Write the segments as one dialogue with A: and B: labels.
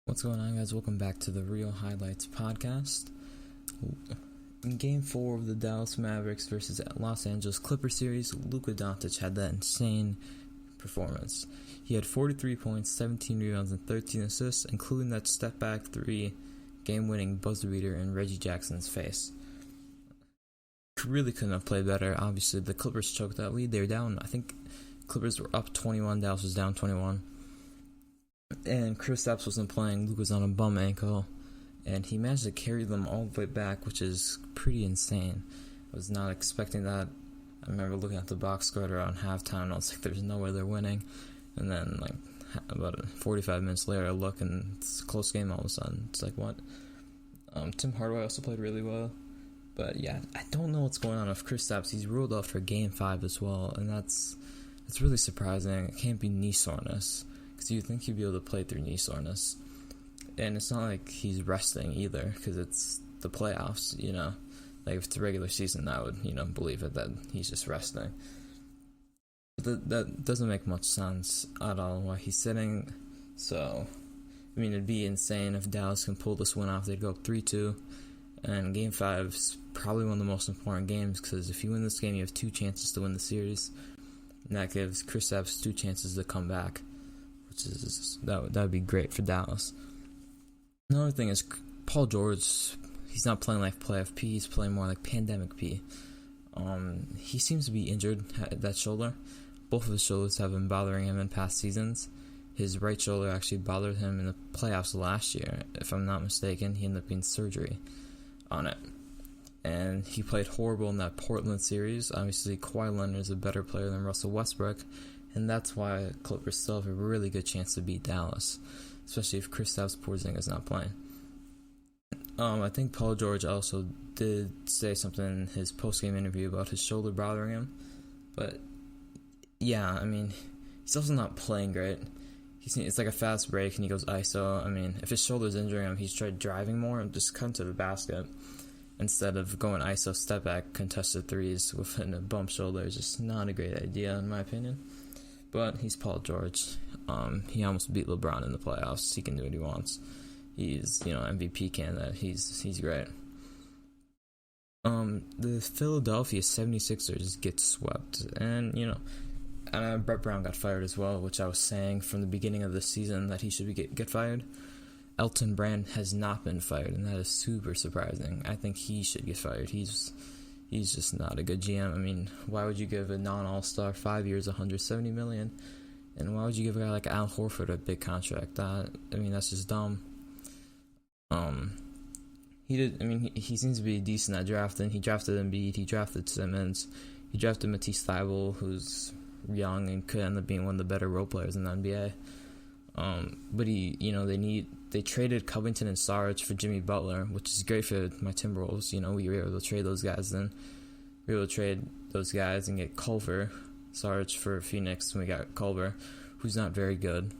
A: What's going on, guys? Welcome back to the Real Highlights podcast. In Game 4 of the Dallas Mavericks versus Los Angeles Clippers series, Luka had that insane performance. He had 43 points, 17 rebounds, and 13 assists, including that step-back 3 game-winning buzzer beater in Reggie Jackson's face. Really couldn't have played better. Obviously, the Clippers choked that lead. They were down, I think Clippers were up 21, Dallas was down 21. And Kristaps wasn't playing. Luke was on a bum ankle, and he managed to carry them all the way back, which is pretty insane. I was not expecting that. I remember looking at the box score around halftime, and I was like, there's no way they're winning. And then, about 45 minutes later, I look, and it's a close game all of a sudden. It's like, what? Tim Hardaway also played really well. But yeah, I don't know what's going on with Kristaps. He's ruled out for Game 5 as well, and that's really surprising. It can't be knee soreness, because you'd think he'd be able to play through knee soreness. And it's not like he's resting either, because it's the playoffs, Like, if it's the regular season, I would, believe it, that he's just resting. But that doesn't make much sense at all why he's sitting. So, it'd be insane if Dallas can pull this win off. They'd go up 3-2. And Game 5 is probably one of the most important games, because if you win this game, you have 2 chances to win the series. And that gives Kristaps 2 chances to come back. That would be great for Dallas. Another thing is Paul George. He's not playing like playoff P. He's playing more like pandemic P. He seems to be injured at that shoulder. Both of his shoulders have been bothering him in past seasons. His right shoulder actually bothered him in the playoffs last year. If I'm not mistaken, he ended up getting surgery on it. And he played horrible in that Portland series. Obviously, Kawhi Leonard is a better player than Russell Westbrook. And that's why Clippers still have a really good chance to beat Dallas, especially if Kristaps Porzingis is not playing. I think Paul George also did say something in his post-game interview about his shoulder bothering him. But, yeah, he's also not playing great. It's like a fast break, and he goes ISO. If his shoulder's injuring him, he's tried driving more and just cutting to the basket instead of going ISO, step back, contested threes within a bump shoulder. It's just not a great idea, in my opinion. But he's Paul George. He almost beat LeBron in the playoffs. He can do what he wants. He's, MVP candidate. He's great. The Philadelphia 76ers get swept. And, Brett Brown got fired as well, which I was saying from the beginning of the season that he should get fired. Elton Brand has not been fired, and that is super surprising. I think he should get fired. He's just not a good GM. Why would you give a non-all-star 5 years, $170 million? And why would you give a guy like Al Horford a big contract? That's just dumb. He seems to be decent at drafting. He drafted Embiid, he drafted Simmons, he drafted Matisse Thybulle, who's young and could end up being one of the better role players in the NBA. But they traded Covington and Sarge for Jimmy Butler, which is great for my Timberwolves. We were able to trade those guys then. We were able to trade those guys and get Culver, Sarge for Phoenix, and we got Culver, who's not very good,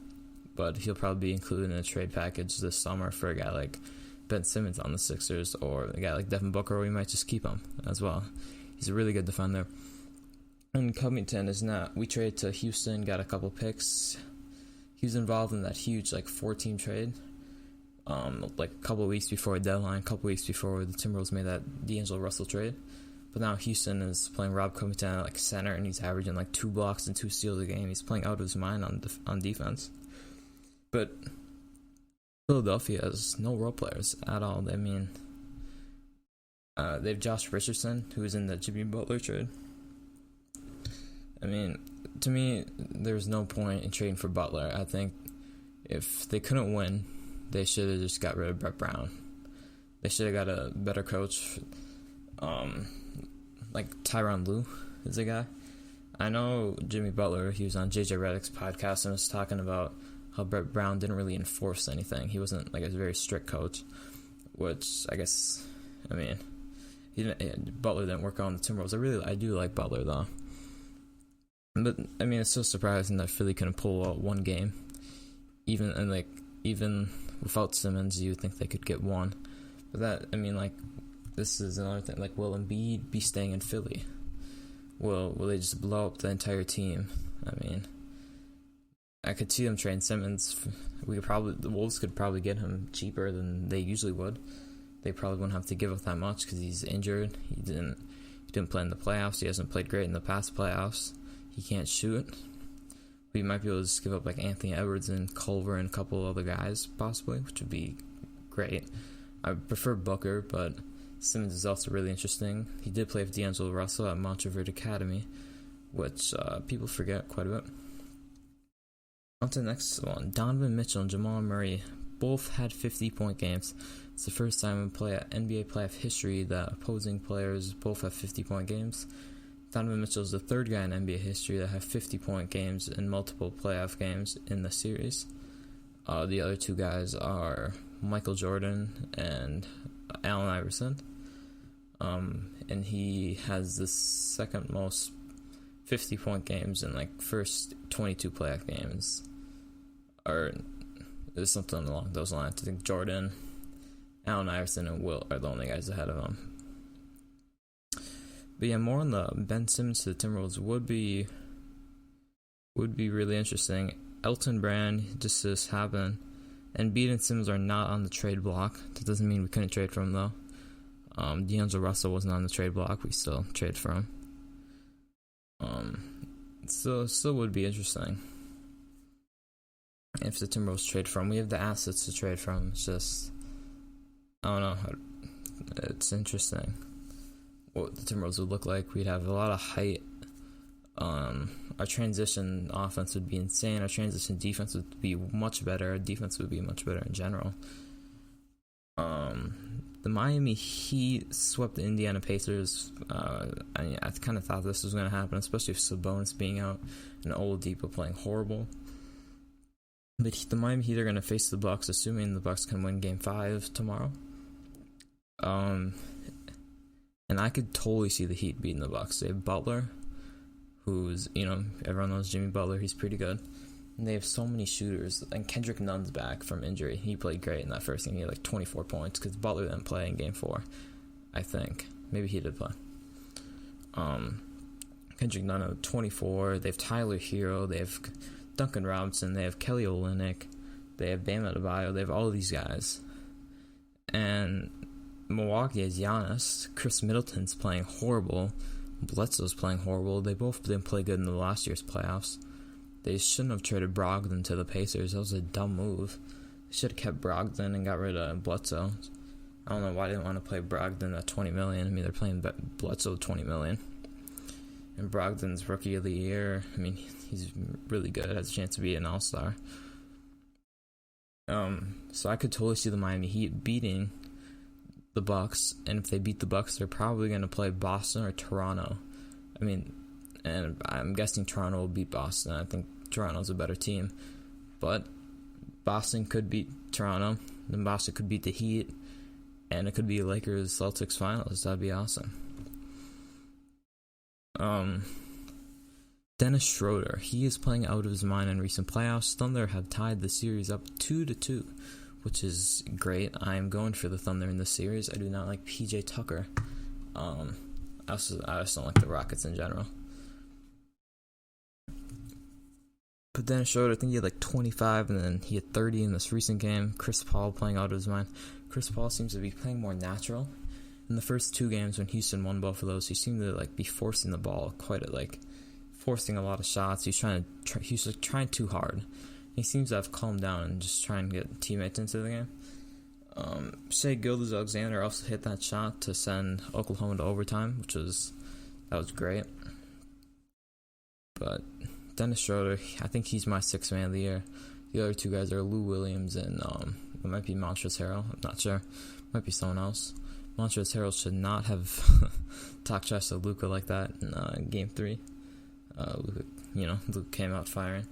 A: but he'll probably be included in a trade package this summer for a guy like Ben Simmons on the Sixers, or a guy like Devin Booker, or we might just keep him as well. He's a really good defender. And Covington is not. We traded to Houston, got a couple picks. He was involved in that huge 4-team trade, a couple of weeks before a deadline, a couple weeks before the Timberwolves made that D'Angelo Russell trade. But now Houston is playing Rob Covington at center, and he's averaging 2 blocks and 2 steals a game. He's playing out of his mind on defense. But Philadelphia has no role players at all. They have Josh Richardson, who is in the Jimmy Butler trade. To me, there's no point in trading for Butler. I think if they couldn't win, they should have just got rid of Brett Brown. They should have got a better coach. Tyronn Lue is a guy. I know Jimmy Butler, he was on JJ Redick's podcast and was talking about how Brett Brown didn't really enforce anything. He wasn't a very strict coach, which I guess, Butler didn't work on the Timberwolves. I do like Butler though. But it's so surprising that Philly couldn't pull out one game. Even without Simmons, you would think they could get one. But this is another thing. Will Embiid be staying in Philly? Will they just blow up the entire team? I could see them trading Simmons. The Wolves could probably get him cheaper than they usually would. They probably wouldn't have to give up that much because he's injured. He didn't play in the playoffs. He hasn't played great in the past playoffs. He can't shoot. We might be able to just give up like Anthony Edwards and Culver and a couple other guys possibly, which would be great. I prefer Booker, but Simmons is also really interesting. He did play with D'Angelo Russell at Monteverde Academy, which people forget quite a bit. On to the next one. Donovan Mitchell and Jamal Murray both had 50-point games. It's the first time in NBA playoff history that opposing players both have 50-point games. Donovan Mitchell is the third guy in NBA history that have 50-point games in multiple playoff games in the series. The other two guys are Michael Jordan and Allen Iverson. And he has the second most 50-point games in like first 22 playoff games. Or there's something along those lines. I think Jordan, Allen Iverson, and Wilt are the only guys ahead of him. But yeah, more on the Ben Simmons to the Timberwolves would be really interesting. Elton Brand just happened. Embiid and Simmons are not on the trade block. That doesn't mean we couldn't trade for him though. D'Angelo Russell wasn't on the trade block. We still trade for him. Still would be interesting if the Timberwolves trade for him. We have the assets to trade for him. It's just, I don't know. It's interesting what the Timberwolves would look like. We'd have a lot of height. Our transition offense would be insane. Our transition defense would be much better. Our defense would be much better in general. The Miami Heat swept the Indiana Pacers. I kind of thought this was going to happen, especially with Sabonis being out and Oladipo playing horrible. But the Miami Heat are going to face the Bucks, assuming the Bucks can win Game 5 tomorrow. And I could totally see the Heat beating the Bucks. They have Butler, who's, everyone knows Jimmy Butler. He's pretty good. And they have so many shooters. And Kendrick Nunn's back from injury. He played great in that first game. He had like 24 points because Butler didn't play in Game 4, I think. Maybe he did play. Kendrick Nunn had 24. They have Tyler Hero. They have Duncan Robinson. They have Kelly Olynyk. They have Bam Adebayo. They have all of these guys. And Milwaukee has Giannis. Chris Middleton's playing horrible. Bledsoe's playing horrible. They both didn't play good in the last year's playoffs. They shouldn't have traded Brogdon to the Pacers. That was a dumb move. They should have kept Brogdon and got rid of Bledsoe. I don't know why they didn't want to play Brogdon at $20 million. I mean, they're playing Bledsoe $20 million. And Brogdon's Rookie of the Year. I mean, he's really good. Has a chance to be an All-Star. So I could totally see the Miami Heat beating the Bucks, and if they beat the Bucks, they're probably going to play Boston or Toronto. I mean, and I'm guessing Toronto will beat Boston. I think Toronto's a better team, but Boston could beat Toronto, then Boston could beat the Heat, and it could be Lakers-Celtics finals. That'd be awesome. Dennis Schroeder, he is playing out of his mind in recent playoffs. Thunder have tied the series up 2-2, which is great. I am going for the Thunder in this series. I do not like PJ Tucker. I just don't like the Rockets in general. But Dennis Schroeder, I think he had like 25, and then he had 30 in this recent game. Chris Paul playing out of his mind. Chris Paul seems to be playing more natural. In the first two games when Houston won both of those, he seemed to be forcing the ball forcing a lot of shots. He's trying too hard. He seems to have calmed down and just trying to get teammates into the game. Shai Gilgeous-Alexander also hit that shot to send Oklahoma to overtime, that was great. But Dennis Schroeder, I think he's my sixth man of the year. The other two guys are Lou Williams and it might be Montrezl Harrell. I'm not sure. Might be someone else. Montrezl Harrell should not have talked trash to Luka like that in Game 3. Luka came out firing.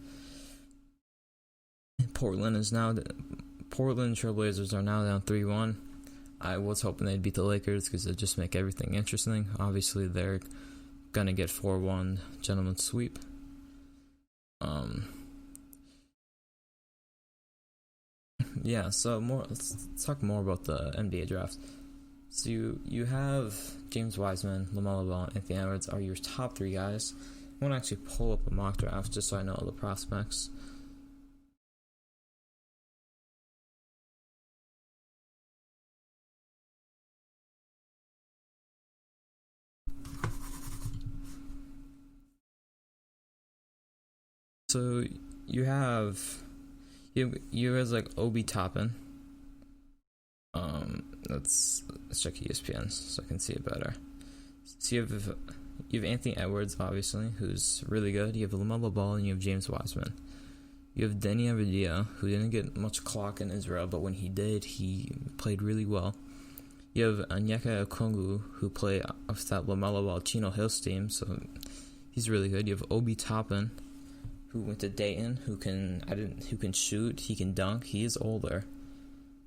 A: Portland Trailblazers are now down 3-1. I was hoping they'd beat the Lakers because it'd just make everything interesting. Obviously, they're gonna get 4-1 gentleman's sweep. So let's talk more about the NBA draft. So you have James Wiseman, LaMelo Ball, and Anthony Edwards are your top three guys. I want to actually pull up a mock draft just so I know all the prospects. So you have you guys like Obi Toppin. Let's check ESPN so I can see it better. So you have Anthony Edwards, obviously, who's really good. You have LaMelo Ball, and you have James Wiseman. You have Denny Avdia, who didn't get much clock in Israel, but when he did, he played really well. You have Onyeka Okongwu, who played off that LaMelo Ball Chino Hills team, so he's really good. You have Obi Toppin, who went to Dayton, who can shoot, he can dunk. He is older,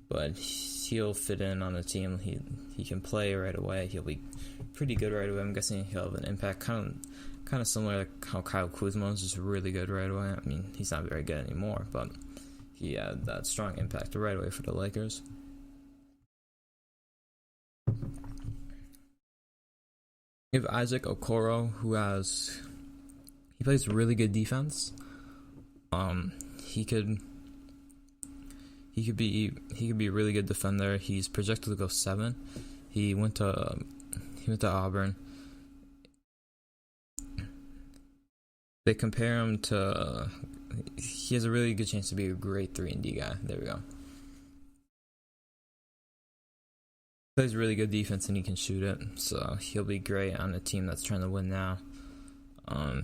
A: but he'll fit in on the team. He can play right away. He'll be pretty good right away. I'm guessing he'll have an impact, kind of similar to how Kyle Kuzma is just really good right away. I mean, he's not very good anymore, but he had that strong impact right away for the Lakers. You have Isaac Okoro, who plays really good defense. He could be a really good defender. He's projected to go 7. He went to Auburn. They compare him to. He has a really good chance to be a great 3-and-D guy. There we go. Plays really good defense and he can shoot it, so he'll be great on a team that's trying to win now.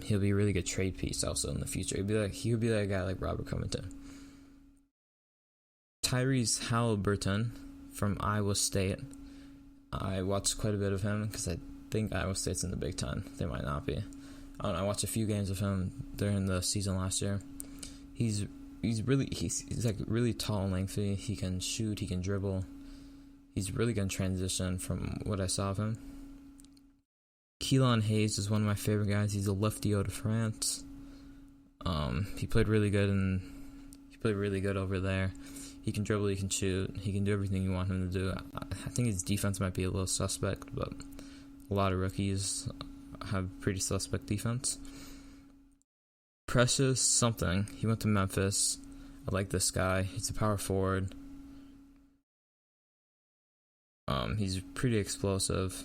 A: He'll be a really good trade piece also in the future. He could be like a guy like Robert Covington. Tyrese Halliburton from Iowa State. I watched quite a bit of him because I think Iowa State's in the Big Ten. They might not be. I watched a few games of him during the season last year. He's like really tall and lengthy. He can shoot. He can dribble. He's really good in transition from what I saw of him. Keelan Hayes is one of my favorite guys. He's a lefty out of France. He played really good over there. He can dribble, he can shoot, he can do everything you want him to do. I think his defense might be a little suspect, but a lot of rookies have pretty suspect defense. Precious something. He went to Memphis. I like this guy. He's a power forward. He's pretty explosive.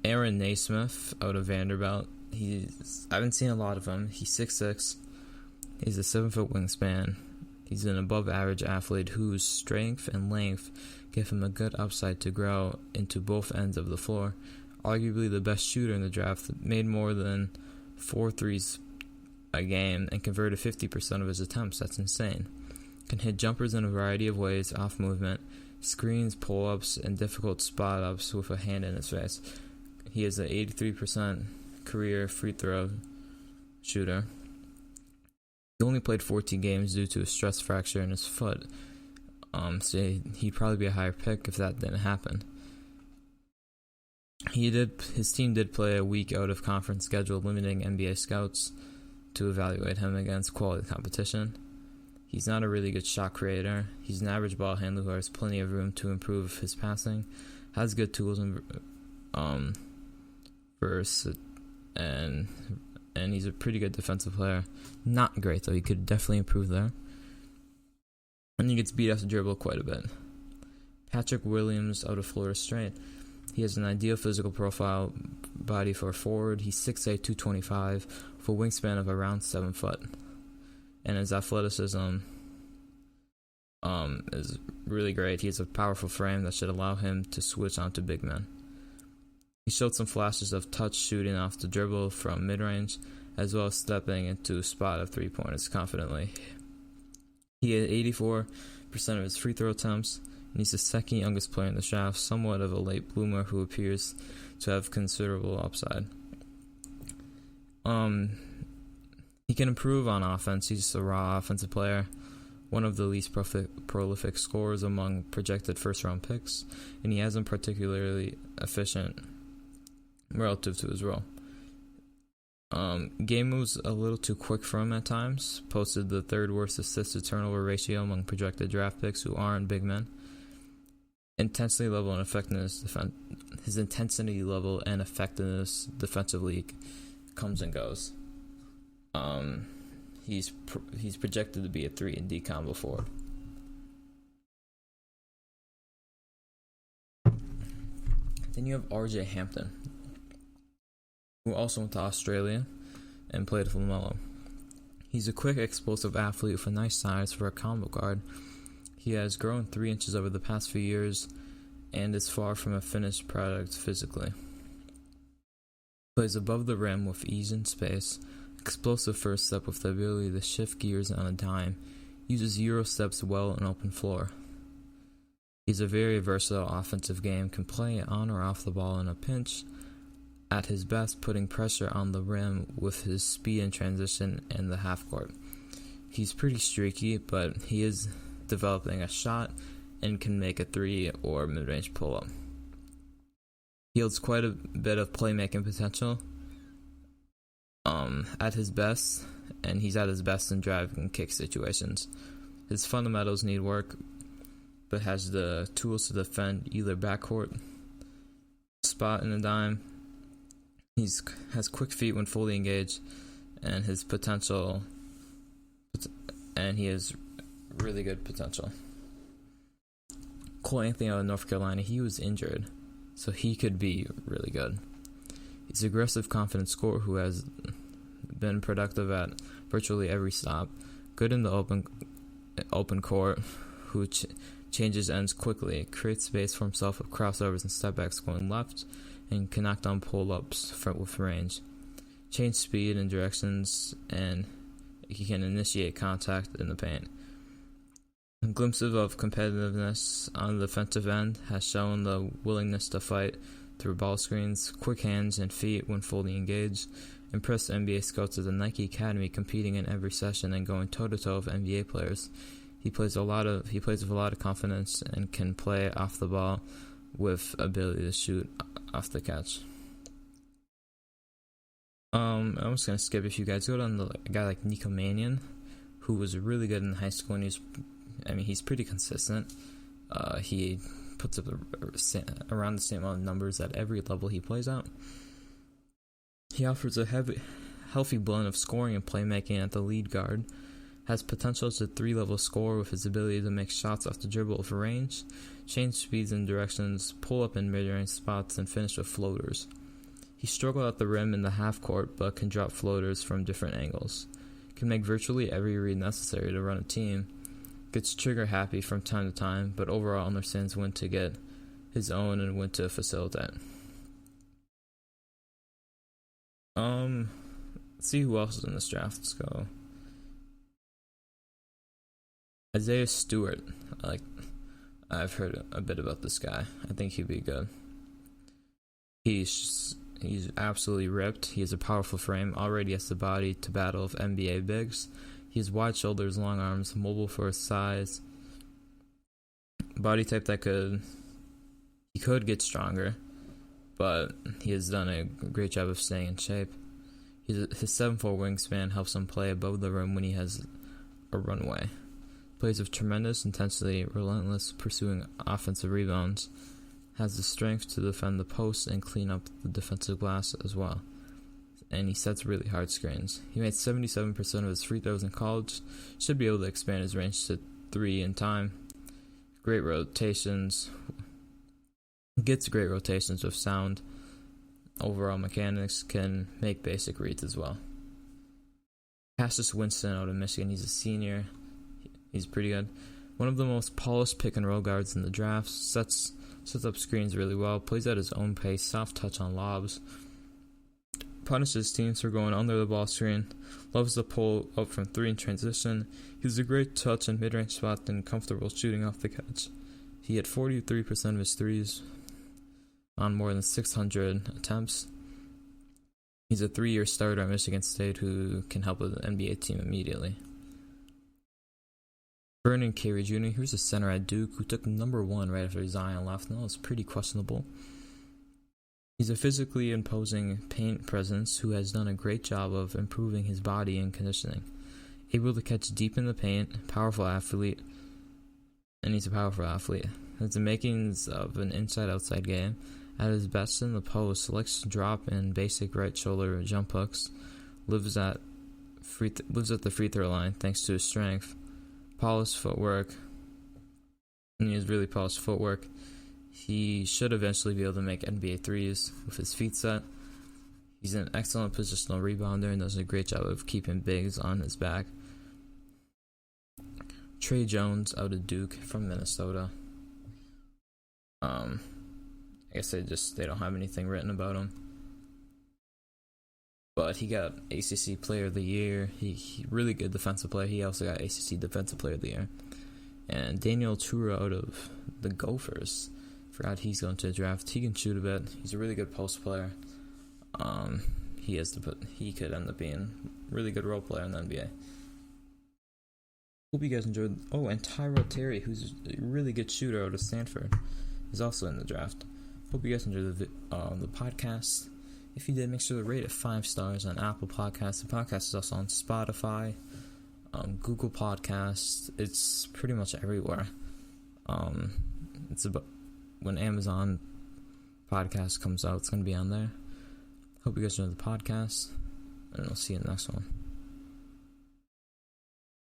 A: Aaron Naismith out of Vanderbilt. I haven't seen a lot of him. He's 6'6". He's a 7-foot wingspan. He's an above-average athlete whose strength and length give him a good upside to grow into both ends of the floor. Arguably the best shooter in the draft, made more than 4 threes a game and converted 50% of his attempts. That's insane. Can hit jumpers in a variety of ways, off movement, screens, pull-ups, and difficult spot-ups with a hand in his face. He is an 83% career free throw shooter. He only played 14 games due to a stress fracture in his foot. So he'd probably be a higher pick if that didn't happen. His team did play a week out of conference schedule, limiting NBA scouts to evaluate him against quality competition. He's not a really good shot creator. He's an average ball handler who has plenty of room to improve his passing, has good tools and he's a pretty good defensive player. Not great though. He could definitely improve there. And he gets beat off the dribble quite a bit. Patrick Williams out of Florida State. He has an ideal physical profile body for a forward. He's 6'8", 225, with a wingspan of around 7 foot. And his athleticism is really great. He has a powerful frame that should allow him to switch onto big men. He showed some flashes of touch shooting off the dribble from mid-range, as well as stepping into a spot of 3-pointers confidently. He had 84% of his free throw attempts, and he's the second youngest player in the draft, somewhat of a late bloomer who appears to have considerable upside. He can improve on offense. He's just a raw offensive player, one of the least prolific scorers among projected first-round picks, and he hasn't particularly efficient relative to his role. Game moves a little too quick for him at times. Posted the third worst assist-to-turnover ratio among projected draft picks who aren't big men. Intensity level and effectiveness. His intensity level and effectiveness defensively comes and goes. He's projected to be a 3-and-D combo forward. Then you have RJ Hampton. who also went to Australia and played for LaMelo. He's a quick, explosive athlete with a nice size for a combo guard. He has grown 3 inches over the past few years and is far from a finished product physically. Plays above the rim with ease and space, explosive first step with the ability to shift gears on a dime, uses Euro steps well on open floor. He's a very versatile offensive game, can play on or off the ball in a pinch, at his best putting pressure on the rim with his speed and transition in the half court. He's pretty streaky, but he is developing a shot and can make a 3 or mid-range pull-up. He holds quite a bit of playmaking potential at his best, and he's at his best in drive and kick situations. His fundamentals need work, but has the tools to defend either backcourt spot in a dime. He has quick feet when fully engaged, and his potential, and he has really good potential. Cole Anthony out of North Carolina, he was injured, so he could be really good. He's an aggressive, confident scorer who has been productive at virtually every stop, good in the open court, who changes ends quickly, creates space for himself with crossovers and stepbacks going left, and can knock down pull-ups with range. Change speed and directions, and he can initiate contact in the paint. Glimpses of competitiveness on the defensive end has shown the willingness to fight through ball screens, quick hands and feet when fully engaged. Impressed NBA scouts at the Nike Academy, competing in every session and going toe-to-toe with NBA players. He plays with a lot of confidence and can play off the ball with ability to shoot off the catch. I'm just gonna skip a few guys. Go down to a guy like Nico Mannion, who was really good in high school, and he's pretty consistent. He puts up around the same amount of numbers at every level he plays at. He offers a healthy blend of scoring and playmaking at the lead guard. Has potential as a 3-level scorer with his ability to make shots off the dribble with range, change speeds and directions, pull up in mid-range spots, and finish with floaters. He struggled at the rim in the half court, but can drop floaters from different angles. Can make virtually every read necessary to run a team. Gets trigger happy from time to time, but overall understands when to get his own and when to facilitate. Let's see who else is in this draft. Let's go. Isaiah Stewart. I've heard a bit about this guy. I think he'd be good. He's absolutely ripped. He has a powerful frame. Already has the body to battle with NBA bigs. He has wide shoulders, long arms, mobile for his size. Body type that he could get stronger, but he has done a great job of staying in shape. His 7'4" wingspan helps him play above the rim when he has a runway. Plays with tremendous intensity, relentless pursuing offensive rebounds. Has the strength to defend the post and clean up the defensive glass as well. And he sets really hard screens. He made 77% of his free throws in college. Should be able to expand his range to 3 in time. Great rotations. Gets great rotations with sound. Overall mechanics, can make basic reads as well. Cassius Winston out of Michigan. He's a senior. He's pretty good. One of the most polished pick-and-roll guards in the draft. Sets up screens really well. Plays at his own pace. Soft touch on lobs. Punishes teams for going under the ball screen. Loves to pull up from 3 in transition. He has a great touch in mid-range spot and comfortable shooting off the catch. He had 43% of his threes on more than 600 attempts. He's a 3-year starter at Michigan State who can help with the NBA team immediately. Vernon Carey Jr., he was a center at Duke who took number 1 right after Zion left. That was pretty questionable. He's a physically imposing paint presence who has done a great job of improving his body and conditioning. Able to catch deep in the paint, powerful athlete, and he's a powerful athlete. Has the makings of an inside-outside game. At his best in the post, likes to drop in basic right shoulder jump hooks. Lives at the free throw line thanks to his strength. Polished footwork. And he has really polished footwork. He should eventually be able to make NBA threes with his feet set. He's an excellent positional rebounder and does a great job of keeping bigs on his back. Trey Jones out of Duke from Minnesota. I guess they don't have anything written about him. But he got ACC Player of the Year. He really good defensive player. He also got ACC Defensive Player of the Year. And Daniel Tura out of the Gophers. Forgot he's going to the draft. He can shoot a bit. He's a really good post player. He could end up being a really good role player in the NBA. Hope you guys enjoyed. Oh, and Tyrell Terry, who's a really good shooter out of Stanford, is also in the draft. Hope you guys enjoyed the podcast. If you did, make sure to rate it 5 stars on Apple Podcasts. The podcast is also on Spotify, Google Podcasts. It's pretty much everywhere. It's about when Amazon podcast comes out, it's going to be on there. Hope you guys enjoyed the podcast, and I'll see you in the next one.